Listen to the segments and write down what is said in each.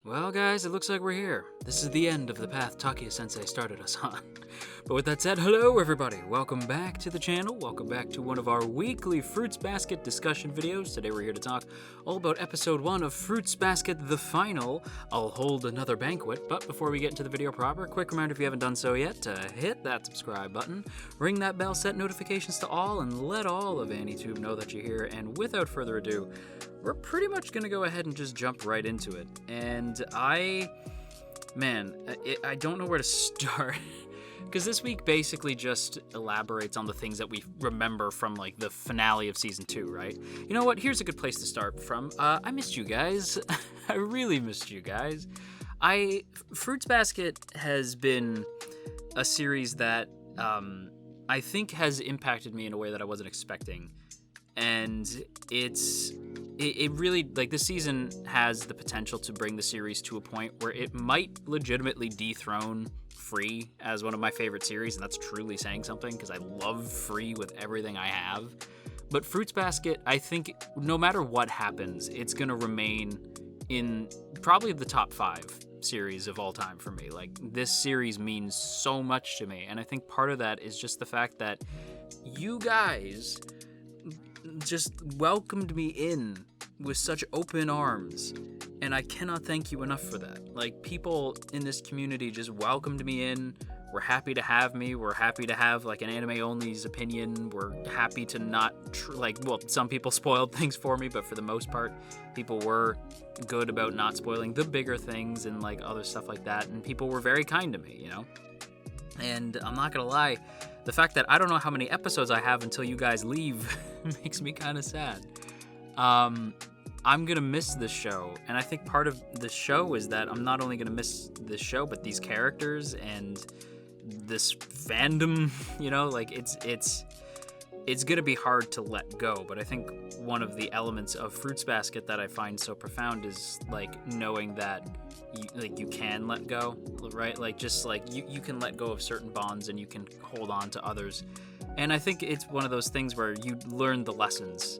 Well, guys, it looks like we're here. This is the end of the path Takia-sensei started us on. But with that said, hello everybody! Welcome back to the channel. Welcome back to one of our weekly Fruits Basket discussion videos. Today we're here to talk all about episode 1 of Fruits Basket, the final. I'll hold another banquet. But before we get into the video proper, quick reminder if you haven't done so yet, to hit that subscribe button, ring that bell, set notifications to all, and let all of AniTube know that you're here. And without further ado, we're pretty much going to go ahead and just jump right into it. And I don't know where to start. Because this week basically just elaborates on the things that we remember from, like, the finale of Season 2, right? You know what? Here's a good place to start from. I missed you guys. I really missed you guys. Fruits Basket has been a series that I think has impacted me in a way that I wasn't expecting. And it really, like, this season has the potential to bring the series to a point where it might legitimately dethrone Free as one of my favorite series, and that's truly saying something because I love Free with everything I have. But Fruits Basket, I think no matter what happens, it's going to remain in probably the top 5 series of all time for me. Like, this series means so much to me, and I think part of that is just the fact that you guys just welcomed me in with such open arms, and I cannot thank you enough for that. Like, people in this community just welcomed me in, were happy to have me, were happy to have, like, an anime-only's opinion, were happy to not, some people spoiled things for me, but for the most part, people were good about not spoiling the bigger things and, like, other stuff like that, and people were very kind to me, you know? And I'm not gonna lie, the fact that I don't know how many episodes I have until you guys leave makes me kind of sad. I'm gonna miss this show, and I think part of the show is that I'm not only gonna miss this show, but these characters and this fandom, you know, like, it's gonna be hard to let go. But I think one of the elements of Fruits Basket that I find so profound is, like, knowing that you can let go, right? Like, just like you can let go of certain bonds and you can hold on to others. And I think it's one of those things where you learn the lessons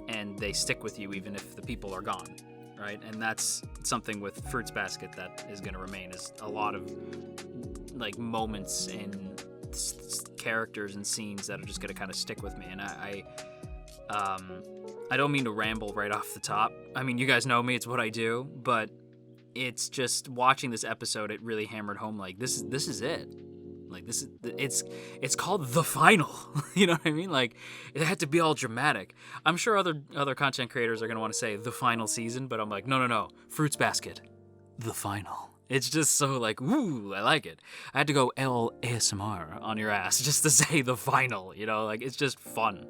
and they stick with you even if the people are gone, right? And that's something with Fruits Basket that is going to remain, is a lot of, like, moments and characters and scenes that are just going to kind of stick with me. And I don't mean to ramble right off the top. I mean, you guys know me, it's what I do, but it's just watching this episode, it really hammered home, like, this is it. Like, it's called The Final. You know what I mean? Like, it had to be all dramatic. I'm sure other content creators are going to want to say The Final Season, but I'm like, no. Fruits Basket, The Final. It's just so, like, ooh, I like it. I had to go ASMR on your ass just to say The Final, you know? Like, it's just fun.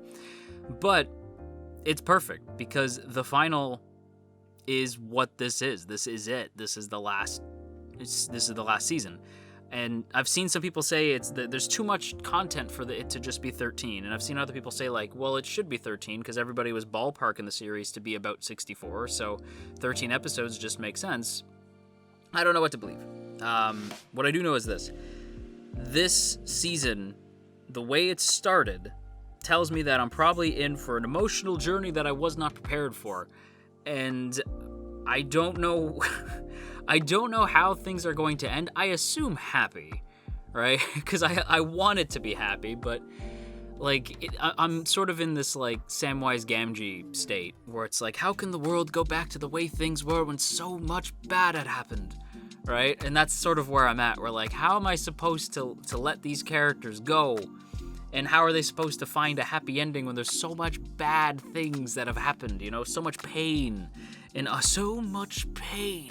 But it's perfect because The Final is what this is. This is it. This is the last season. And I've seen some people say there's too much content for it to just be 13. And I've seen other people say, like, well, it should be 13 because everybody was ballparking the series to be about 64. So 13 episodes just make sense. I don't know what to believe. What I do know is this. This season, the way it started, tells me that I'm probably in for an emotional journey that I was not prepared for. And I don't know... I don't know how things are going to end. I assume happy, right? Because I want it to be happy, but, like, I'm sort of in this, like, Samwise Gamgee state where it's like, how can the world go back to the way things were when so much bad had happened, right? And that's sort of where I'm at. We're like, how am I supposed to let these characters go? And how are they supposed to find a happy ending when there's so much bad things that have happened, you know? So much pain. And so much pain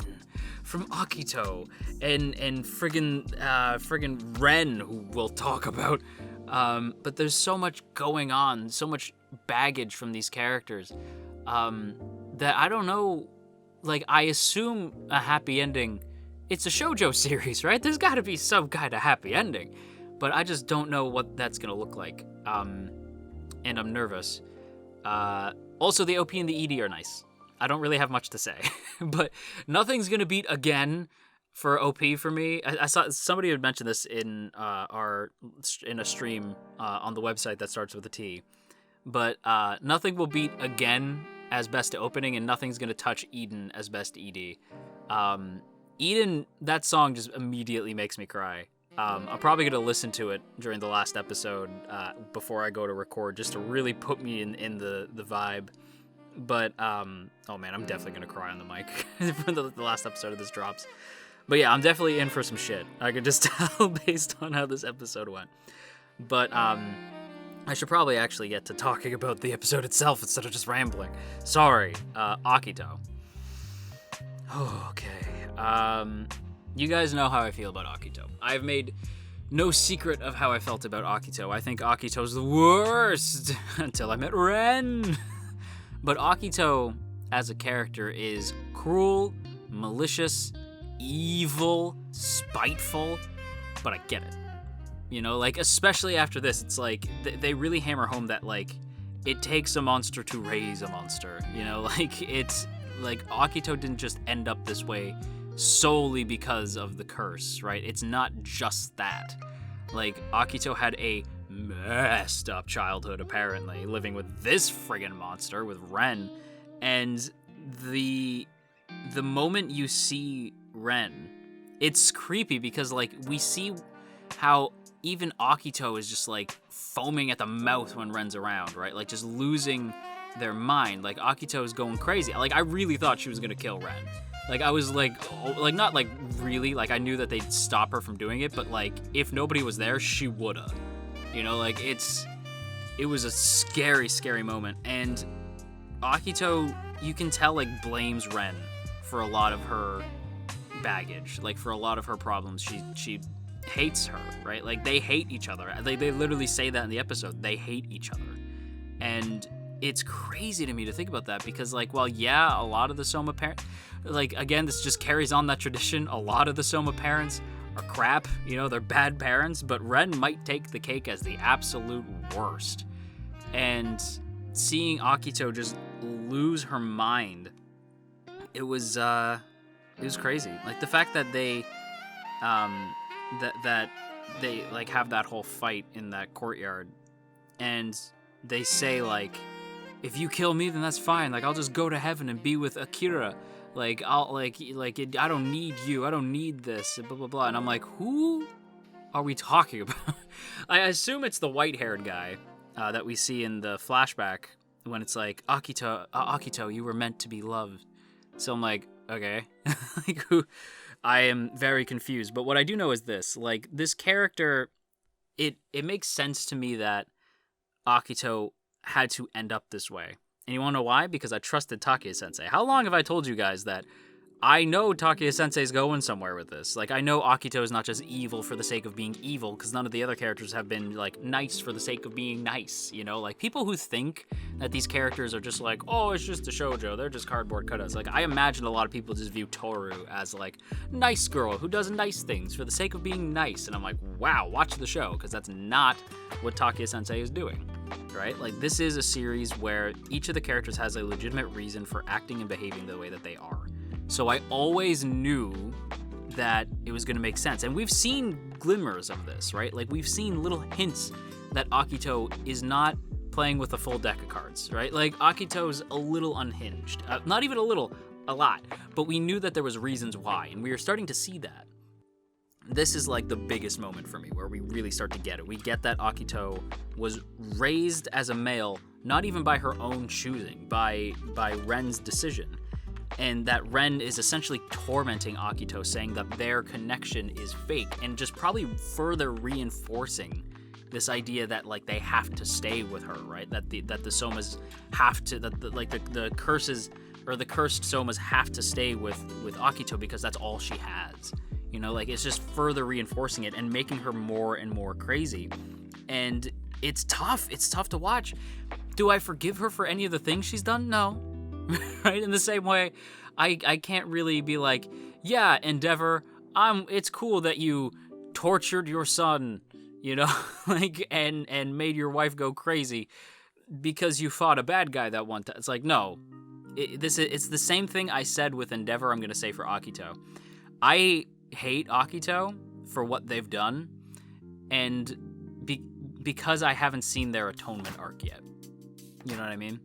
from Akito and friggin' Ren, who we'll talk about. But there's so much going on, so much baggage from these characters, that I don't know. Like, I assume a happy ending. It's a JoJo series, right? There's got to be some kind of happy ending, but I just don't know what that's gonna look like. And I'm nervous. Also, the OP and the ED are nice. I don't really have much to say, but nothing's gonna beat again for OP for me. I saw somebody had mentioned this in a stream on the website that starts with a T, but nothing will beat again as best opening, and nothing's gonna touch Eden as best ED. Eden, that song just immediately makes me cry. I'm probably going to listen to it during the last episode before I go to record, just to really put me in the vibe. But, oh man, I'm definitely going to cry on the mic when the last episode of this drops. But yeah, I'm definitely in for some shit. I could just tell based on how this episode went. But, I should probably actually get to talking about the episode itself instead of just rambling. Sorry, Akito. Okay. You guys know how I feel about Akito. I've made no secret of how I felt about Akito. I think Akito's the worst until I met Ren. But Akito, as a character, is cruel, malicious, evil, spiteful, but I get it. You know, like, especially after this, it's like, they really hammer home that, like, it takes a monster to raise a monster. You know, like, it's, like, Akito didn't just end up this way solely because of the curse, right? It's not just that. Like, Akito had a messed up childhood, apparently, living with this friggin' monster, with Ren. And the moment you see Ren, it's creepy because, like, we see how even Akito is just, like, foaming at the mouth when Ren's around, right? Like, just losing their mind. Like, Akito is going crazy. Like, I really thought she was gonna kill Ren. Like, I was like, not like really, like, I knew that they'd stop her from doing it, but, like, if nobody was there, she woulda. You know, like, it was a scary, scary moment. And Akito, you can tell, like, blames Ren for a lot of her baggage, like, for a lot of her problems. She hates her, right? Like, they hate each other. They literally say that in the episode. They hate each other. And it's crazy to me to think about that because, like, well, yeah, a lot of the Soma parents, like, again, this just carries on that tradition. A lot of the Soma parents are crap, you know, they're bad parents, but Ren might take the cake as the absolute worst. And seeing Akito just lose her mind, it was crazy. Like, the fact that they that they, like, have that whole fight in that courtyard, and they say, like, if you kill me, then that's fine. Like, I'll just go to heaven and be with Akira. Like, I'll, like, I don't need you. I don't need this, blah, blah, blah. And I'm like, who are we talking about? I assume it's the white-haired guy that we see in the flashback when it's like, Akito, you were meant to be loved. So I'm like, okay. Like, who? I am very confused. But what I do know is this. Like, this character, it makes sense to me that Akito had to end up this way. And you want to know why? Because I trusted Takeya-sensei. How long have I told you guys that I know Takeya-sensei's going somewhere with this? Like, I know Akito is not just evil for the sake of being evil, because none of the other characters have been, like, nice for the sake of being nice, you know? Like, people who think that these characters are just like, oh, it's just a shoujo, they're just cardboard cutouts. Like, I imagine a lot of people just view Toru as, like, nice girl who does nice things for the sake of being nice. And I'm like, wow, watch the show, because that's not what Takeya-sensei is doing. Right? Like, this is a series where each of the characters has a legitimate reason for acting and behaving the way that they are. So I always knew that it was going to make sense. And we've seen glimmers of this, right? Like, we've seen little hints that Akito is not playing with a full deck of cards, right? Like, Akito's a little unhinged. Not even a little, a lot. But we knew that there was reasons why, and we were starting to see that. This is, like, the biggest moment for me, where we really start to get it. We get that Akito was raised as a male, not even by her own choosing, by Ren's decision. And that Ren is essentially tormenting Akito, saying that their connection is fake, and just probably further reinforcing this idea that, like, they have to stay with her, right? That the Somas have to, the curses, or the cursed Somas have to stay with Akito because that's all she has. You know, like, it's just further reinforcing it and making her more and more crazy. And it's tough. It's tough to watch. Do I forgive her for any of the things she's done? No. Right? In the same way, I can't really be like, yeah, Endeavor, it's cool that you tortured your son, you know, like, and made your wife go crazy because you fought a bad guy that one time. It's like, no. It's the same thing I said with Endeavor I'm going to say for Akito. I hate Akito for what they've done, and because I haven't seen their atonement arc yet. You know what I mean?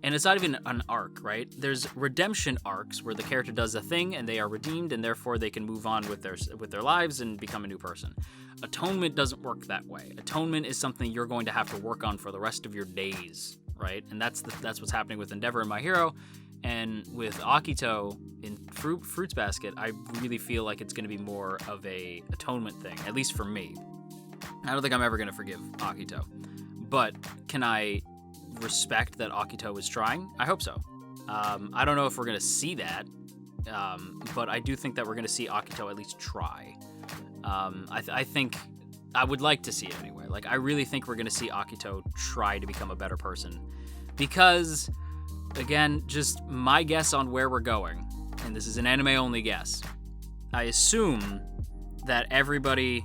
And it's not even an arc, right? There's redemption arcs where the character does a thing and they are redeemed and therefore they can move on with their lives and become a new person. Atonement doesn't work that way. Atonement is something you're going to have to work on for the rest of your days, right? And that's what's happening with Endeavor and My Hero. And with Akito in Fruits Basket, I really feel like it's going to be more of a atonement thing, at least for me. I don't think I'm ever going to forgive Akito. But can I respect that Akito is trying? I hope so. I don't know if we're going to see that, but I do think that we're going to see Akito at least try. I think I would like to see it anyway. Like, I really think we're going to see Akito try to become a better person. Because, again, just my guess on where we're going, and this is an anime-only guess, I assume that everybody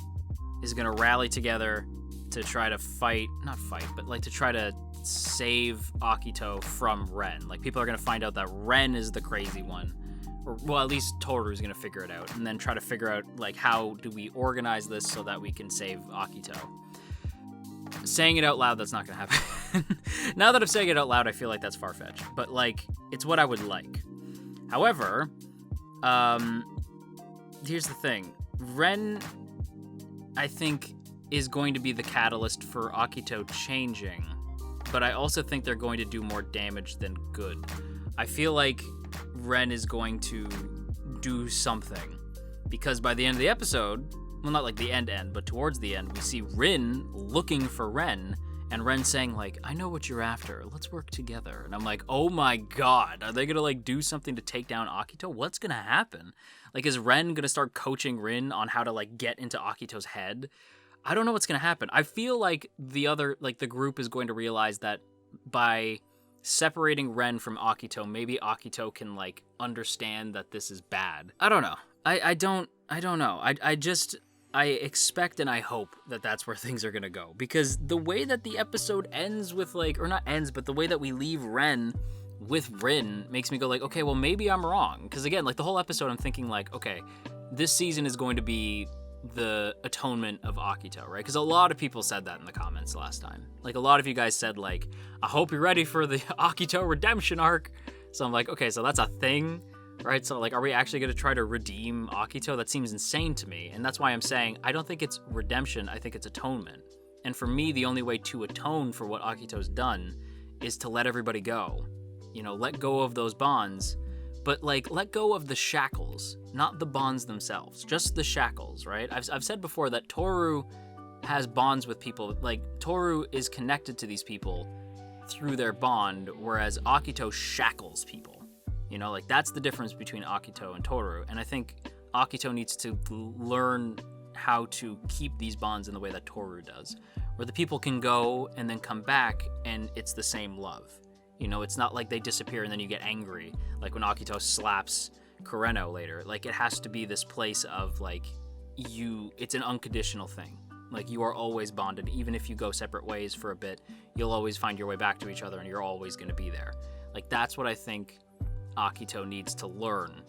is going to rally together to try to to try to save Akito from Ren. Like, people are going to find out that Ren is the crazy one. Or, well, at least Toru's going to figure it out, and then try to figure out, like, how do we organize this so that we can save Akito. Saying it out loud, that's not going to happen. Now that I'm saying it out loud, I feel like that's far-fetched. But, like, it's what I would like. However, here's the thing. Ren, I think, is going to be the catalyst for Akito changing. But I also think they're going to do more damage than good. I feel like Ren is going to do something. Because by the end of the episode, well, not like the end, but towards the end, we see Rin looking for Ren, and Ren saying, like, I know what you're after, let's work together. And I'm like, oh my god, are they gonna, like, do something to take down Akito? What's gonna happen? Like, is Ren gonna start coaching Rin on how to, like, get into Akito's head? I don't know what's gonna happen. I feel like the group is going to realize that by separating Ren from Akito, maybe Akito can, like, understand that this is bad. I don't know. I don't know. I expect and I hope that that's where things are gonna go. Because the way that the episode ends with, like, or not ends, but the way that we leave Ren with Rin makes me go, like, okay, well, maybe I'm wrong. Because, again, like, the whole episode, I'm thinking, like, okay, this season is going to be the atonement of Akito, right? Because a lot of people said that in the comments last time. Like, a lot of you guys said, like, I hope you're ready for the Akito redemption arc. So I'm like, okay, so that's a thing, right? So, like, are we actually going to try to redeem Akito? That seems insane to me. And that's why I'm saying I don't think it's redemption. I think it's atonement. And for me, the only way to atone for what Akito's done is to let everybody go. You know, let go of those bonds. But, like, let go of the shackles, not the bonds themselves, just the shackles, right? I've said before that Toru has bonds with people. Like, Toru is connected to these people through their bond, whereas Akito shackles people. You know, like, that's the difference between Akito and Toru. And I think Akito needs to learn how to keep these bonds in the way that Toru does, where the people can go and then come back and it's the same love. You know, it's not like they disappear and then you get angry, like when Akito slaps Kureno later. Like, it has to be this place of, like, it's an unconditional thing. Like, you are always bonded. Even if you go separate ways for a bit, you'll always find your way back to each other and you're always going to be there. Like, that's what I think Akito needs to learn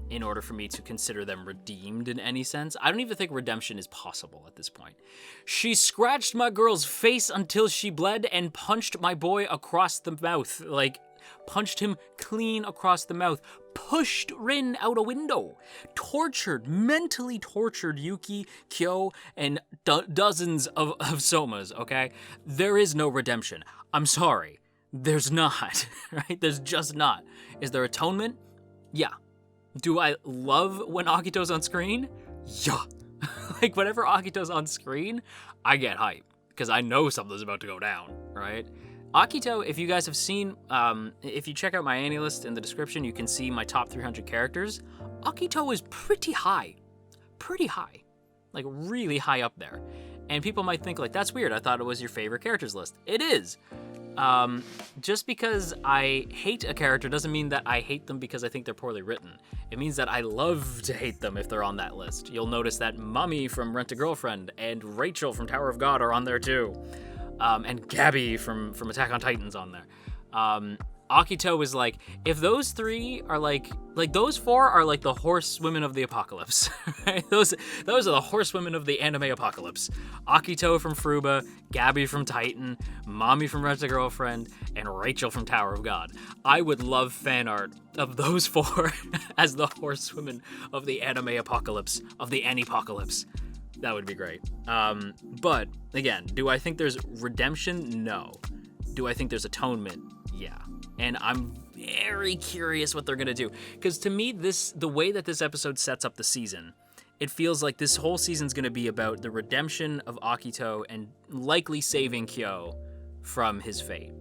in order for me to consider them redeemed in any sense. I don't even think redemption is possible at this point. She scratched my girl's face until she bled and punched my boy across the mouth. Like, punched him clean across the mouth. Pushed Rin out a window. Mentally tortured Yuki, Kyo, and dozens of Somas, okay? There is no redemption. I'm sorry. There's not, right? There's just not. Is there atonement? Yeah. Do I love when Akito's on screen? Yeah. Like, whenever Akito's on screen, I get hype, because I know something's about to go down, right? Akito, if you guys have seen, if you check out my Annie list in the description, you can see my top 300 characters. Akito is pretty high. Like, really high up there. And people might think, like, that's weird. I thought it was your favorite characters list. It is. Just because I hate a character doesn't mean that I hate them because I think they're poorly written. It means that I love to hate them if they're on that list. You'll notice that Mami from Rent-A-Girlfriend and Rachel from Tower of God are on there too. And Gabby from Attack on Titan's on there. Akito is like, if those three are like those four are like the horsewomen of the apocalypse, right? Those are the horsewomen of the anime apocalypse. Akito from Fruba, Gabby from Titan, Mommy from Rent a Girlfriend, and Rachel from Tower of God. I would love fan art of those four as the horsewomen of the anime apocalypse, of the Anipocalypse. That would be great. But again, do I think there's redemption? No. Do I think there's atonement? Yeah. And I'm very curious what they're going to do. Because to me, the way that this episode sets up the season, it feels like this whole season's going to be about the redemption of Akito and likely saving Kyo from his fate.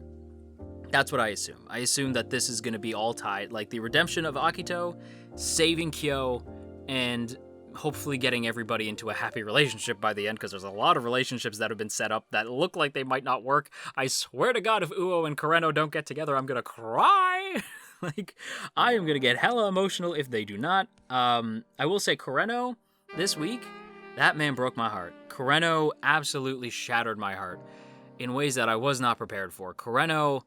That's what I assume. I assume that this is going to be all tied, like the redemption of Akito, saving Kyo, and hopefully getting everybody into a happy relationship by the end, because there's a lot of relationships that have been set up that look like they might not work. I swear to God, if Uo and Kureno don't get together, I'm gonna cry. Like, I am gonna get hella emotional if they do not. I will say Kureno, this week, that man broke my heart. Kureno absolutely shattered my heart in ways that I was not prepared for. Kureno,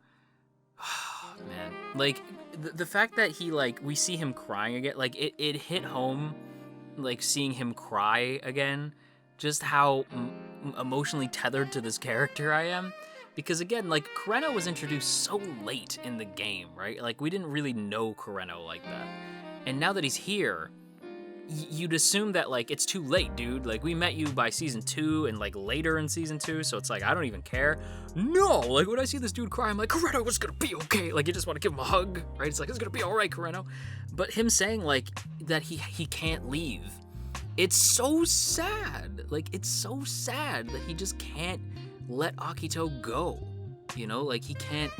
man, like, the fact that he, like, we see him crying again, like, it hit home, like, seeing him cry again, just how emotionally tethered to this character I am. Because again, like, Kureno was introduced so late in the game, right? Like, we didn't really know Kureno like that. And now that he's here, you'd assume that, like, it's too late, dude. Like, we met you by season 2 and, like, later in season 2, so it's like, I don't even care. No! Like, when I see this dude cry, I'm like, Kureno was gonna be okay. Like, you just want to give him a hug, right? It's like, it's gonna be alright, Kureno. But him saying, like, that he can't leave, it's so sad. Like, it's so sad that he just can't let Akito go. You know, like, he can't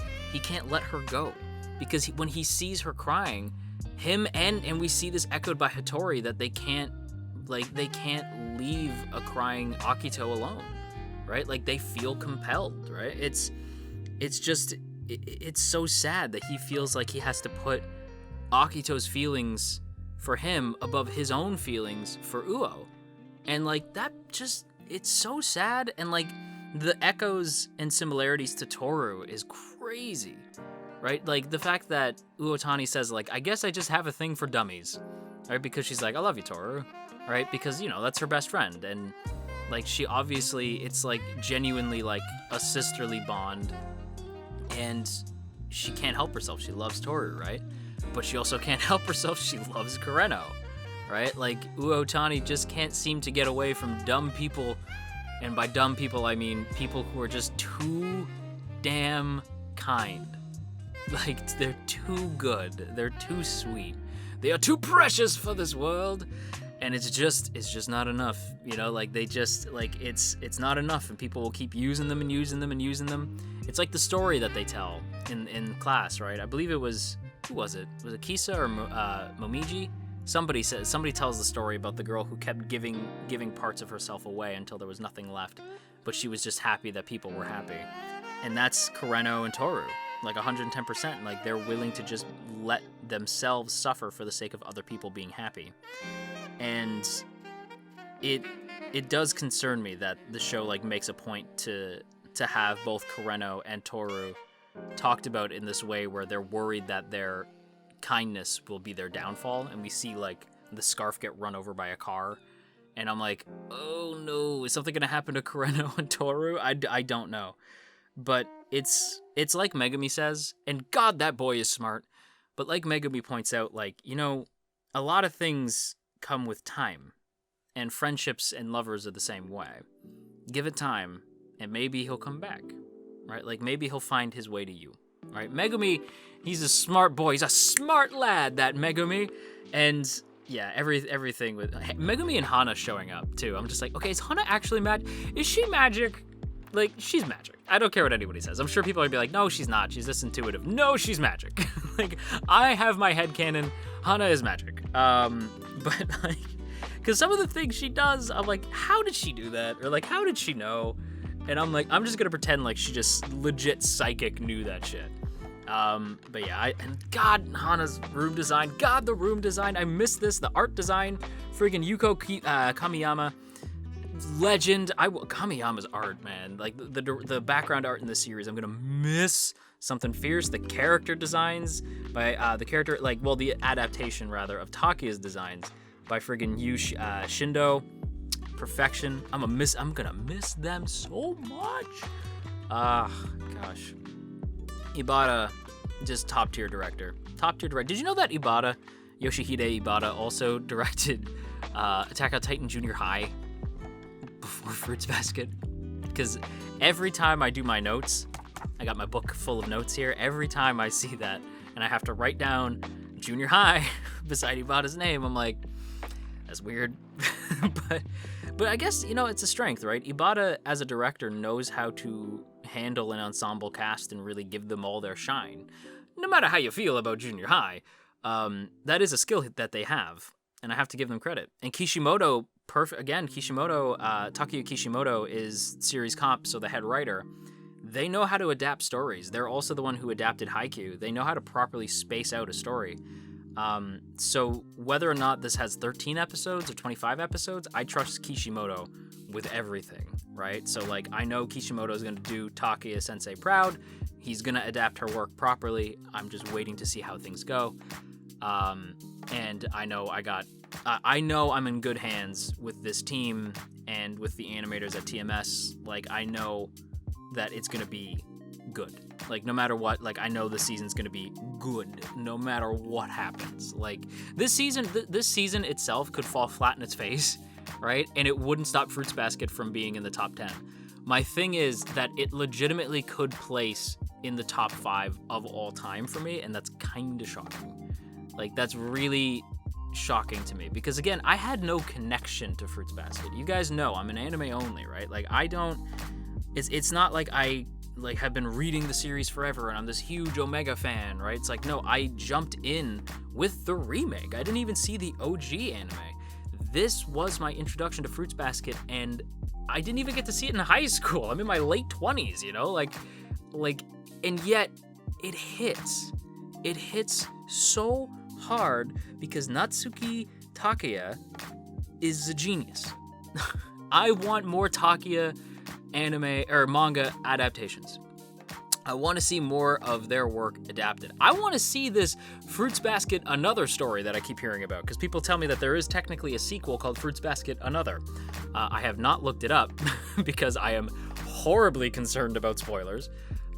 let her go. Because when he sees her crying, him and we see this echoed by Hattori, that they can't leave a crying Akito alone, right? Like, they feel compelled, right? It's so sad that he feels like he has to put Akito's feelings for him above his own feelings for Uo. And, like, that just, it's so sad. And, like, the echoes and similarities to Toru is crazy, right? Like, the fact that Uotani says, like, I guess I just have a thing for dummies, right? Because she's like, I love you, Toru, right? Because, you know, that's her best friend. And, like, she obviously, it's, like, genuinely, like, a sisterly bond. And she can't help herself. She loves Toru, right? But she also can't help herself. She loves Kureno, right? Like, Uotani just can't seem to get away from dumb people. And by dumb people, I mean people who are just too damn kind. Like, they're too good. They're too sweet. They are too precious for this world. And it's just not enough. You know, like, they just, like, it's not enough. And people will keep using them and using them and using them. It's like the story that they tell in class, right? I believe it was, who was it? Was it Kisa or Momiji? Somebody tells the story about the girl who kept giving parts of herself away until there was nothing left, but she was just happy that people were happy. And that's Kureno and Toru, like 110%. Like, they're willing to just let themselves suffer for the sake of other people being happy. And it does concern me that the show, like, makes a point to have both Kureno and Toru talked about in this way, where they're worried that their kindness will be their downfall. And we see, like, the scarf get run over by a car, and I'm like, oh no, is something gonna happen to Kureno and Toru? I don't know. But it's like Megumi says, and God, that boy is smart, but like Megumi points out, like, you know, a lot of things come with time, and friendships and lovers are the same way. Give it time, and maybe he'll come back, right? Like, maybe he'll find his way to you, right? Megumi, he's a smart boy. He's a smart lad, that Megumi. And yeah, everything with Megumi and Hana showing up too. I'm just like, okay, is Hana actually is she magic? Like, she's magic. I don't care what anybody says. I'm sure people are gonna be like, no, she's not. She's this intuitive. No, she's magic. Like, I have my headcanon. Hana is magic. But, like, because some of the things she does, I'm like, how did she do that? Or, like, how did she know? And I'm like, I'm just gonna pretend like she just legit psychic knew that shit. But yeah, and God, Hana's room design. God, the room design. I miss this. The art design. Friggin' Yuko Kamiyama. Legend. Kamiyama's art, man. Like, the background art in this series, I'm gonna miss something fierce. The character designs by the adaptation rather of Takiya's designs by friggin' Yu Shindo. Perfection. I'm gonna miss them so much. Gosh. Ibata, just top tier director. Did you know that Yoshihide Ibata also directed Attack on Titan Junior High before Fruits Basket? Because every time I do my notes, I got my book full of notes here. Every time I see that and I have to write down Junior High beside Ibata's name, I'm like, that's weird. but I guess, it's a strength, right? Ibata, as a director, knows how to handle an ensemble cast and really give them all their shine. No matter how you feel about Junior High, that is a skill that they have, and I have to give them credit. And Kishimoto, Takuya Kishimoto is series comp, so the head writer. They know how to adapt stories. They're also the one who adapted Haikyuu. They know how to properly space out a story. So whether or not this has 13 episodes or 25 episodes, I trust Kishimoto with everything, right? So, I know Kishimoto is going to do Takuya Sensei proud. He's going to adapt her work properly. I'm just waiting to see how things go. And I know I'm in good hands with this team and with the animators at TMS. I know that it's going to be good. No matter what, I know the season's going to be good no matter what happens. This season itself could fall flat in its face, right? And it wouldn't stop Fruits Basket from being in the top 10. My thing is that it legitimately could place in the top 5 of all time for me, and that's kind of shocking. That's really shocking to me because, again, I had no connection to Fruits Basket. You guys know I'm an anime only, right? It's not like I have been reading the series forever and I'm this huge Omega fan, right? It's no, I jumped in with the remake. I didn't even see the OG anime. This was my introduction to Fruits Basket, and I didn't even get to see it in high school. I'm in my late 20s, and yet it hits. It hits so hard because Natsuki Takuya is a genius. I want more Takuya anime or manga adaptations. I want to see more of their work adapted. I want to see this Fruits Basket Another story that I keep hearing about, because people tell me that there is technically a sequel called Fruits Basket Another. I have not looked it up because I am horribly concerned about spoilers.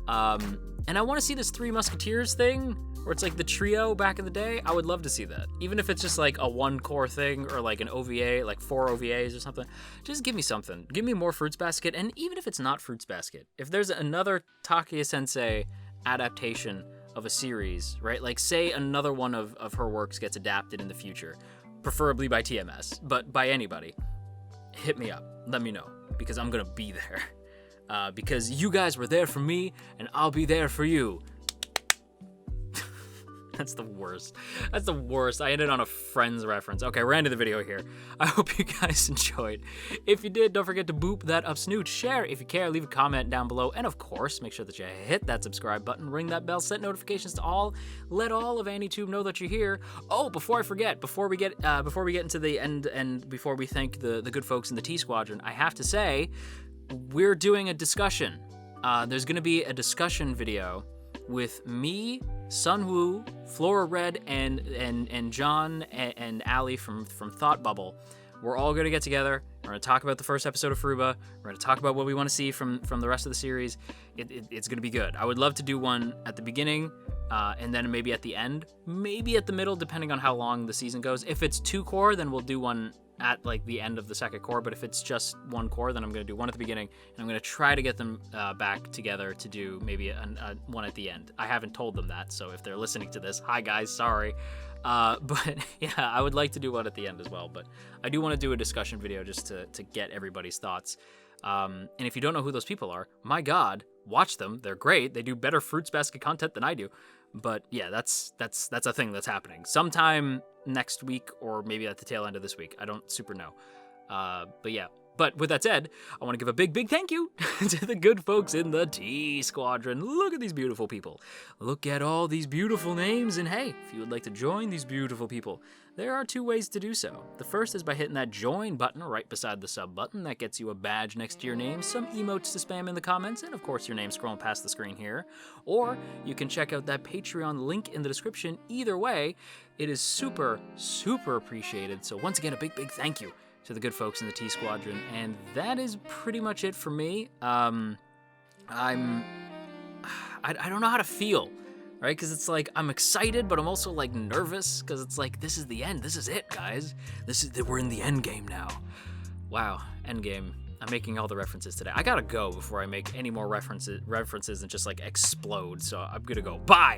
And I want to see this Three Musketeers thing, where it's the trio back in the day. I would love to see that. Even if it's just a one core thing or an OVA, 4 OVAs or something. Just give me something. Give me more Fruits Basket. And even if it's not Fruits Basket, if there's another Takuya Sensei adaptation of a series, right? Say another one of her works gets adapted in the future, preferably by TMS, but by anybody, hit me up. Let me know, because I'm going to be there. Because you guys were there for me, and I'll be there for you. That's the worst. I ended on a Friends reference. Okay, we're ending the video here. I hope you guys enjoyed. If you did, don't forget to boop that up snoot, share if you care, leave a comment down below, and of course, make sure that you hit that subscribe button, ring that bell, set notifications to all, let all of AniTube know that you're here. Oh, before I forget, before we get into the end and before we thank the good folks in the T Squadron, I have to say, we're doing a discussion. There's going to be a discussion video with me, Sunwoo, Flora Red, and John and Ali from Thought Bubble. We're all going to get together. We're going to talk about the first episode of Fruba. We're going to talk about what we want to see from the rest of the series. It's going to be good. I would love to do one at the beginning, and then maybe at the end, maybe at the middle, depending on how long the season goes. If it's 2 core, then we'll do one at the end of the second core, but if it's just 1 core, then I'm going to do one at the beginning, and I'm going to try to get them back together to do maybe a one at the end. I haven't told them that, so if they're listening to this, hi guys, sorry. But yeah, I would like to do one at the end as well, but I do want to do a discussion video just to get everybody's thoughts. And if you don't know who those people are, my God, watch them. They're great. They do better Fruits Basket content than I do. But yeah, that's a thing that's happening sometime next week, or maybe at the tail end of this week. I don't super know. But yeah, But with that said, I want to give a big thank you to the good folks in the T Squadron. Look at these beautiful people. Look at all these beautiful names, and hey, if you would like to join these beautiful people, there are 2 ways to do so. The first is by hitting that join button right beside the sub button. That gets you a badge next to your name, some emotes to spam in the comments, and of course your name scrolling past the screen here. Or you can check out that Patreon link in the description. Either way, it is super appreciated. So once again, a big thank you to the good folks in the T Squadron. And that is pretty much it for me. I don't know how to feel. Right, because it's like I'm excited, but I'm also like nervous because it's like this is the end. This is it, guys. We're in the end game now. Wow, end game. I'm making all the references today. I gotta go before I make any more references and just like explode. So I'm gonna go. Bye.